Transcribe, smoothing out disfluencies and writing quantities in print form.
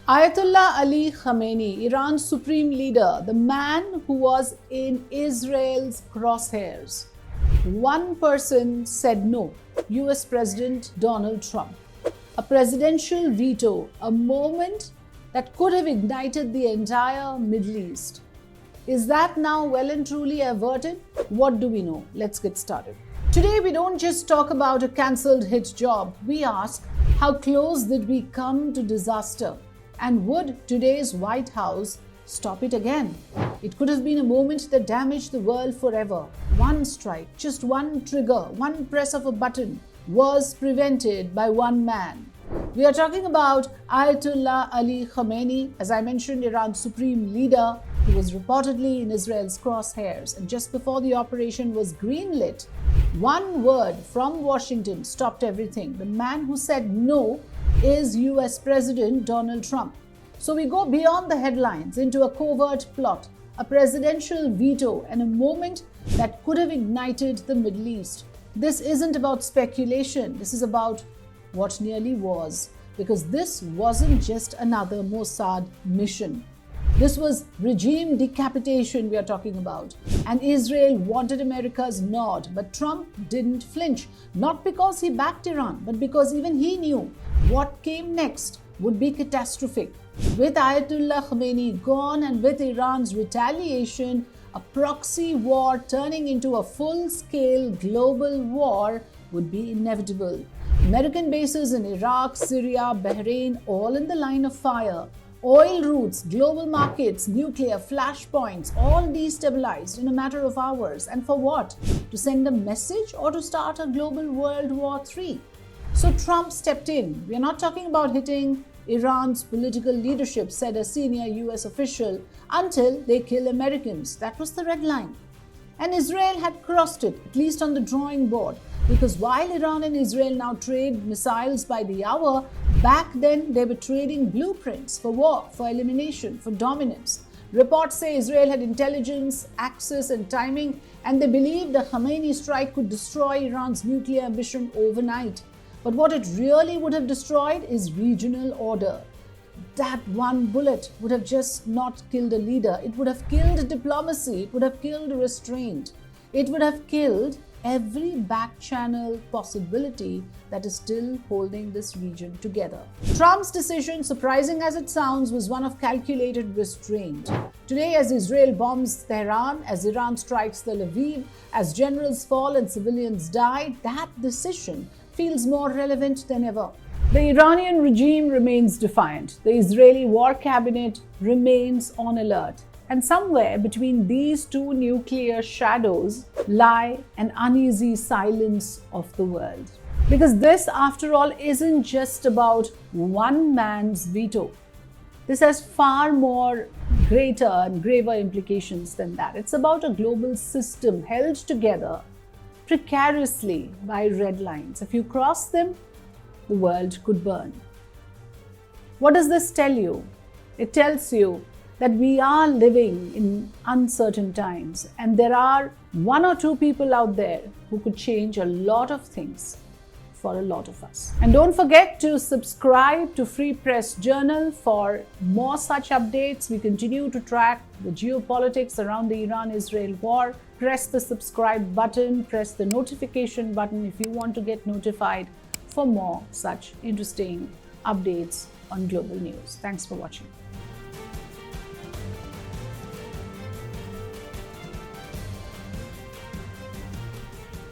Ayatollah Ali Khamenei, Iran's supreme leader, the man who was in Israel's crosshairs. One person said no, US President Donald Trump. A presidential veto, a moment that could have ignited the entire Middle East. Is that now well and truly averted? What do we know? Let's get started. Today, we don't just talk about a cancelled hit job. We ask, how close did we come to disaster? And would today's White House stop it again? It could have been a moment that damaged the world forever. One strike, just one trigger, one press of a button was prevented by one man. We are talking about Ayatollah Ali Khamenei, as I mentioned, Iran's supreme leader, who was reportedly in Israel's crosshairs. And just before the operation was greenlit, one word from Washington stopped everything. The man who said no is US President Donald Trump. So we go beyond the headlines into a covert plot, a presidential veto, and a moment that could have ignited the Middle East. This isn't about speculation. This is about what nearly was, because this wasn't just another Mossad mission. This was regime decapitation we are talking about. And Israel wanted America's nod, but Trump didn't flinch. Not because he backed Iran, but because even he knew what came next would be catastrophic. With Ayatollah Khamenei gone and with Iran's retaliation, a proxy war turning into a full-scale global war would be inevitable. American bases in Iraq, Syria, Bahrain, all in the line of fire. Oil routes, global markets, nuclear flashpoints, all destabilized in a matter of hours. And for what? To send a message or to start a global World War III? So Trump stepped in. We are not talking about hitting Iran's political leadership, said a senior US official, until they kill Americans. That was the red line. And Israel had crossed it, at least on the drawing board. Because while Iran and Israel now trade missiles by the hour, back then they were trading blueprints for war, for elimination, for dominance. Reports say Israel had intelligence, access and timing, and they believed the Khamenei strike could destroy Iran's nuclear ambition overnight. But what it really would have destroyed is regional order. That one bullet would have just not killed a leader. It would have killed diplomacy. It would have killed restraint. It would have killed every back channel possibility that is still holding this region together. Trump's decision, surprising as it sounds, was one of calculated restraint. Today, as Israel bombs Tehran, as Iran strikes Tel Aviv, as generals fall and civilians die, that decision feels more relevant than ever. The Iranian regime remains defiant. The Israeli war cabinet remains on alert. And somewhere between these two nuclear shadows lie an uneasy silence of the world. Because this, after all, isn't just about one man's veto. This has far more greater and graver implications than that. It's about a global system held together precariously by red lines. If you cross them, the world could burn. What does this tell you? It tells you that we are living in uncertain times, and there are one or two people out there who could change a lot of things for a lot of us. And don't forget to subscribe to Free Press Journal for more such updates. We continue to track the geopolitics around the Iran-Israel war. Press the subscribe button, press the notification button if you want to get notified for more such interesting updates on global news. Thanks for watching.